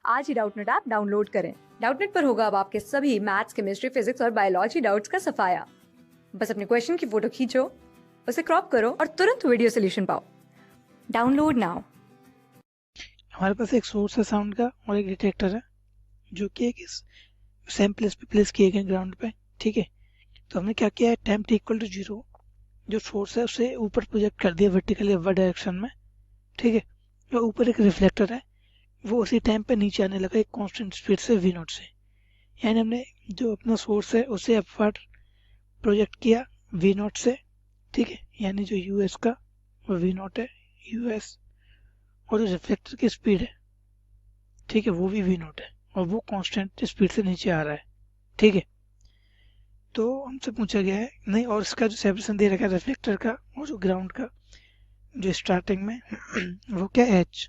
आज ही Doubtnut app download करें। Doubtnut पर होगा अब आपके सभी मैथ्स, केमिस्ट्री, फिजिक्स और बायोलॉजी डाउट्स का सफाया। बस अपने क्वेश्चन की फोटो खींचो, उसे क्रॉप करो और तुरंत वीडियो सोल्यूशन पाओ। Download now. हमारे पास एक सोर्स है साउंड का और एक डिटेक्टर है जो कि एक सेम प्लेस पे प्लेस किए गए ग्राउंड पे। ठीक है, तो हमने क्या किया है, टाइम टी इक्वल टू 0 जो सोर्स है उसे ऊपर प्रोजेक्ट कर दिया वर्टिकली अपवर्ड डायरेक्शन में। ठीक है, और ऊपर एक रिफ्लेक्टर है, वो उसी टाइम पे नीचे आने लगा एक कांस्टेंट स्पीड से v नॉट से। यानी हमने जो अपना सोर्स है उसे अपवर्ड प्रोजेक्ट किया v नॉट से। ठीक है, यानी जो यूएस का वो v नॉट है यूएस, और जो रिफ्लेक्टर की स्पीड है, ठीक है, वो भी v नॉट है और वो कांस्टेंट स्पीड से नीचे आ रहा है। ठीक है, तो हमसे पूछा गया है नहीं, और इसका जो सेपरेशन दे रखा है रिफ्लेक्टर का और जो ग्राउंड का जो स्टार्टिंग में वो क्या है h।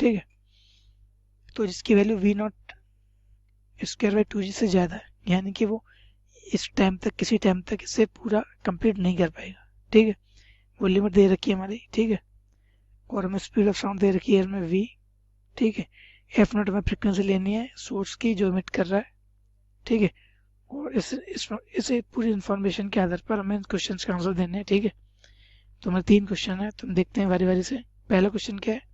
ठीक है, तो जिसकी value v not square by 2g से ज़्यादा है, यानी कि वो इस टाइम तक किसी टाइम तक इसे पूरा कंप्लीट नहीं कर पाएगा। ठीक है, वो लिमिट दे रखी है हमारी। ठीक है, और हमें स्पीड ऑफ साउंड दे रखी है इसमें v। ठीक है, एफ नॉट हमें फ्रिक्वेंसी लेनी है सोर्स की जो इमिट कर रहा है। ठीक है, और इसे पूरी इन्फॉर्मेशन के आधार पर हमें क्वेश्चन के आंसर देने हैं। ठीक है, तो हमारे 3 क्वेश्चन है, तुम देखते हैं बारी बारी से। पहला क्वेश्चन क्या है,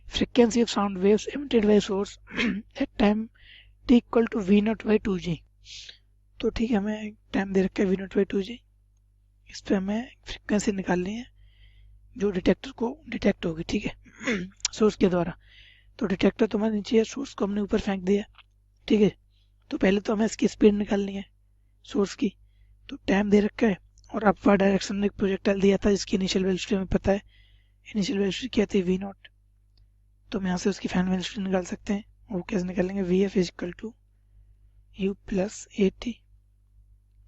frequency of sound waves emitted by source at time t equal to v not by 2g। तो ठीक है, हमें टाइम दे रखा है v नॉट बाई 2g, इस पर हमें फ्रिक्वेंसी निकालनी है जो डिटेक्टर को डिटेक्ट होगी। ठीक है सोर्स के द्वारा। तो डिटेक्टर तुम्हारे नीचे है, सोर्स को हमने ऊपर फेंक दिया। ठीक है, तो पहले तो हमें इसकी स्पीड निकालनी है सोर्स की। तो टाइम दे रखा है और अपवर्ड डायरेक्शन में एक प्रोजेक्टाइल दिया था जिसकी इनिशियल वेलोसिटी हमें पता है, इनिशियल वेलोसिटी क्या थी v नॉट। तो हम यहाँ से उसकी फाइनल वेलोसिटी निकाल सकते हैं। वो कैसे निकालेंगे, V F is equal to U plus A T.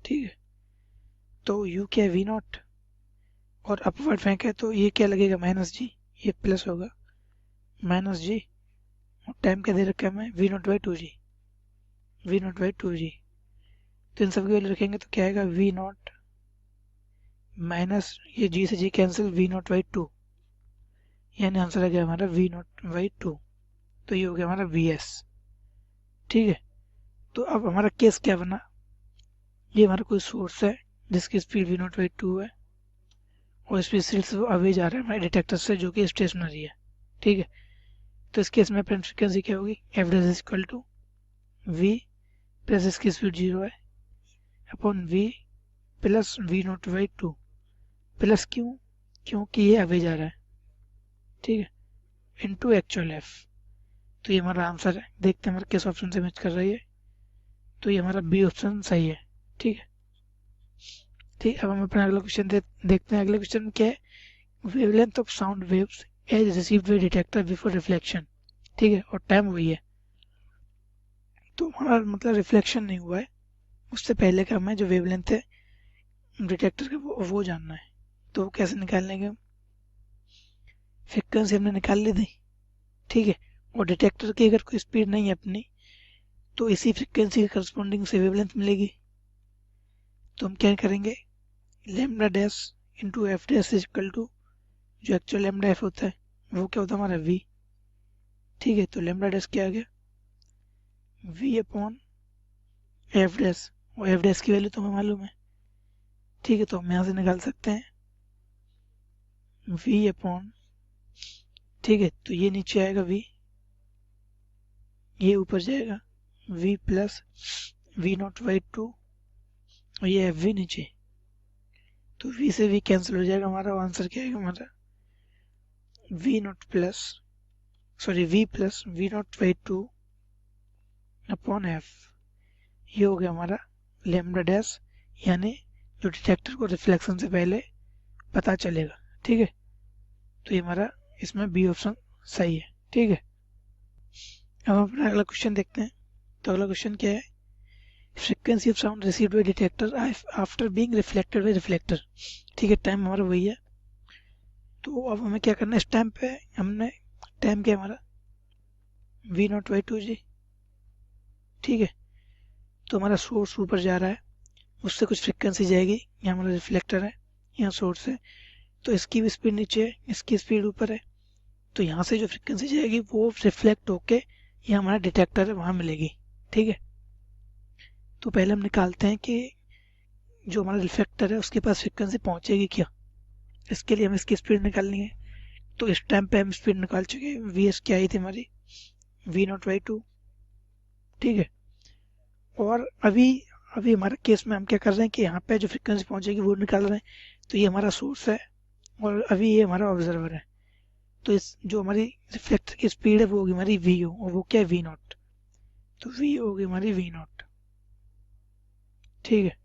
ठीक है, तो u क्या है v नॉट और अपवर्ड फेंका है तो ये क्या लगेगा माइनस जी, ये प्लस होगा माइनस जी, और टाइम क्या दे रखा है हमें v not by 2g, v not by 2g। तो इन सब की वैल्यू रखेंगे तो क्या आएगा v नॉट माइनस ये g से g cancel v not by 2, यानी आंसर आ गया हमारा v नॉट बाई 2। तो ये हो गया हमारा vs। ठीक है, तो अब हमारा केस क्या बना, ये हमारा कोई सोर्स है जिसकी स्पीड v नॉट बाई 2 है और स्पीड से वो अवे जा रहा है हमारे डिटेक्टर से जो कि स्टेशनरी है। ठीक है, तो इस केस में अपनी फ्रिक्वेंसी क्या होगी, F dash is equal to v plus इसकी स्पीड 0 है upon v plus v not by 2। Plus क्यों, क्योंकि ये अवे जा रहा है। ठीक है, इनटू एक्चुअल एफ। तो ये हमारा आंसर है। देखते हैं हमारा किस ऑप्शन से मैच कर रही है। तो ये हमारा बी ऑप्शन सही है। ठीक है, ठीक, अब हम अपना अगला क्वेश्चन देखते हैं। अगले क्वेश्चन में क्या है, wavelength of sound waves as received by detector before reflection. ठीक है, और टाइम वही है। तो हमारा मतलब रिफ्लेक्शन नहीं हुआ है, उससे पहले का हमें जो वेवलेंथ है डिटेक्टर का वो जानना है। तो वो कैसे निकाल लेंगे, फ्रिक्वेंसी हमने निकाल ली थी। ठीक है, और डिटेक्टर की अगर कोई स्पीड नहीं है अपनी, तो इसी फ्रिक्वेंसी के करस्पॉन्डिंग से वेवलेंथ मिलेगी। तो हम क्या करेंगे, lambda dash into F dash is equal to जो एक्चुअल लेमडा एफ होता है वो क्या होता है हमारा v। ठीक है, तो लेमडा डैश क्या आ गया v अपॉन एफ डैश, और एफ डैश की वैल्यू तो हमें मालूम है। ठीक है, तो हम यहाँ से निकाल सकते हैं v अपॉन, ठीक है, तो ये नीचे आएगा v, ये ऊपर जाएगा v plus v not by 2 और ये एफ वी नीचे। तो v से v कैंसिल हो जाएगा हमारा, आंसर क्या आएगा हमारा v not plus sorry v plus v not by 2 upon F. ये हो गया हमारा लेमडा डैश, यानी जो डिटेक्टर को रिफ्लेक्शन से पहले पता चलेगा। ठीक है, तो ये हमारा इसमें बी ऑप्शन सही है। ठीक है, अब हम अपना अगला क्वेश्चन देखते हैं। तो अगला क्वेश्चन क्या है, frequency of sound received by detector after being reflected by reflector. ठीक है, टाइम हमारा वही है। तो अब हमें क्या करना है, इस टाइम पे हमने टाइम क्या हमारा v नॉट बाई 2g। ठीक है, तो हमारा सोर्स ऊपर जा रहा है, उससे कुछ फ्रिक्वेंसी जाएगी, यहाँ हमारा रिफ्लेक्टर है, यहाँ सोर्स है, तो इसकी भी स्पीड नीचे है, इसकी स्पीड ऊपर है। तो यहाँ से जो फ्रिक्वेंसी जाएगी वो रिफ्लेक्ट होके ये हमारा डिटेक्टर है वहाँ मिलेगी। ठीक है, तो पहले हम निकालते हैं कि जो हमारा रिफ्लेक्टर है उसके पास फ्रिक्वेंसी पहुँचेगी क्या। इसके लिए हमें इसकी स्पीड निकालनी है। तो इस टाइम पे हम स्पीड निकाल चुके हैं। वी एस क्या आई थी हमारी, V0/2। ठीक है, और अभी अभी हमारे केस में हम क्या कर रहे हैं कि यहाँ पे जो फ्रिक्वेंसी पहुंचेगी वो निकाल रहे हैं। तो ये हमारा सोर्स है और अभी ये हमारा ऑब्जर्वर है। तो इस जो हमारी रिफ्लेक्टर की स्पीड है वो होगी हमारी वी ओ, और वो क्या है V0। तो वी होगी हमारी V0। ठीक है,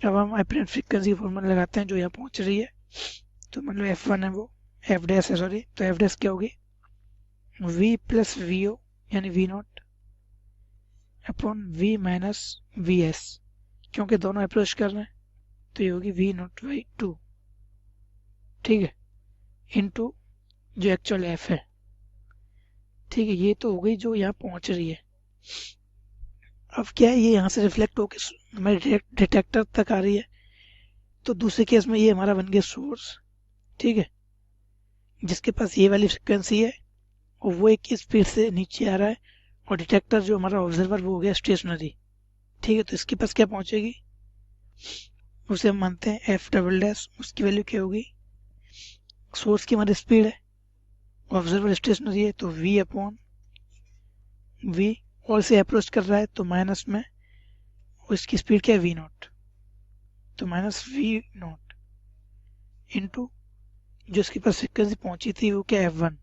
अब हम अपने फ्रिक्वेंसी फॉर्मूला लगाते हैं जो यहाँ पहुंच रही है। तो मतलब F1 है, वो एफ डैश है, सॉरी। तो एफ डैश क्या होगी, V प्लस वी ओ यानी V0 upon V minus V S, क्योंकि दोनों अप्रोच कर रहे हैं। तो ये होगी V0/2। ठीक है, इनटू जो एक्चुअल एफ है। ठीक है, ये तो हो गई जो यहाँ पहुंच रही है। अब क्या है, ये यहाँ से रिफ्लेक्ट होकर हमारे डिटेक्टर तक आ रही है। तो दूसरे केस में ये हमारा बन गया सोर्स। ठीक है, जिसके पास ये वाली फ्रिक्वेंसी है और वो एक स्पीड से नीचे आ रहा है, और डिटेक्टर जो हमारा ऑब्जर्वर वो हो गया स्टेशनरी। ठीक है, तो इसके पास क्या पहुंचेगी, उसे हम मानते हैं एफ डबल डैश। उसकी वैल्यू क्या होगी, सोर्स की हमारी स्पीड है, ऑब्जर्वर स्टेशनरी है, तो वी अपॉन वी, और इसे अप्रोच कर रहा है तो माइनस में, उसकी स्पीड क्या है V0। तो माइनस V0 इंटू जो इसके पास फ्रिक्वेंसी पहुंची थी वो क्या F1।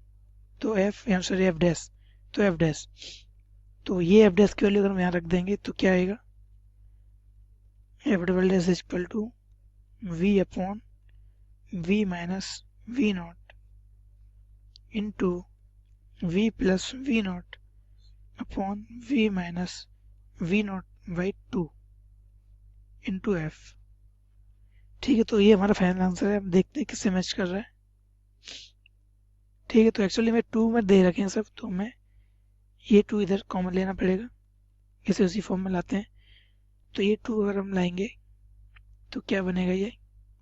तो सॉरी एफ डैश, तो एफ डैश। तो ये एफ डैश की वैल्यू अगर हम यहाँ रख देंगे तो क्या आएगा, F double dash is equal to V upon V minus V0 into V plus V0 upon V minus V0/2 into F. ठीक है, तो ये हमारा फाइनल आंसर है। हम देखते हैं किससे मैच कर रहा है। ठीक है, तो एक्चुअली में 2 में दे रखे हैं सब, तो हमें ये 2 इधर कॉमन लेना पड़ेगा। इसे उसी फॉर्म में लाते हैं। तो ये 2 अगर हम लाएंगे तो क्या बनेगा, ये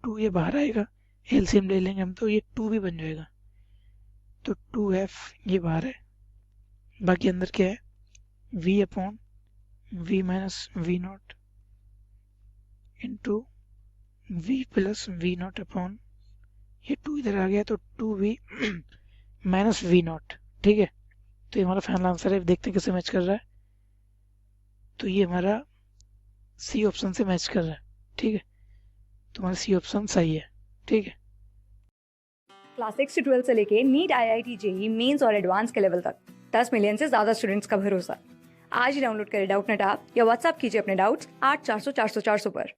2 ये बाहर आएगा, एलसीएम ले लेंगे हम तो ये 2 भी बन जाएगा। तो 2f ये बाहर है, बाकी अंदर क्या है, v upon v minus V0 into v plus V0 upon ये 2 इधर आ गया तो 2v माइनस V0। ठीक है, तो ये हमारा फाइनल आंसर है। देखते हैं किससे मैच कर रहा है। तो ये हमारा सी ऑप्शन से मैच कर रहा है। ठीक है, तो हमारा सी ऑप्शन सही है। ठीक है, क्लास 6 से 12 से लेके नीट, IIT, जेई मेंस और एडवांस के लेवल तक 10 मिलियन से ज्यादा स्टूडेंट्स का भरोसा। आज ही डाउनलोड करें डाउटनेट ऐप या व्हाट्सएप कीजिए अपने डाउट्स 8400 400 400 पर।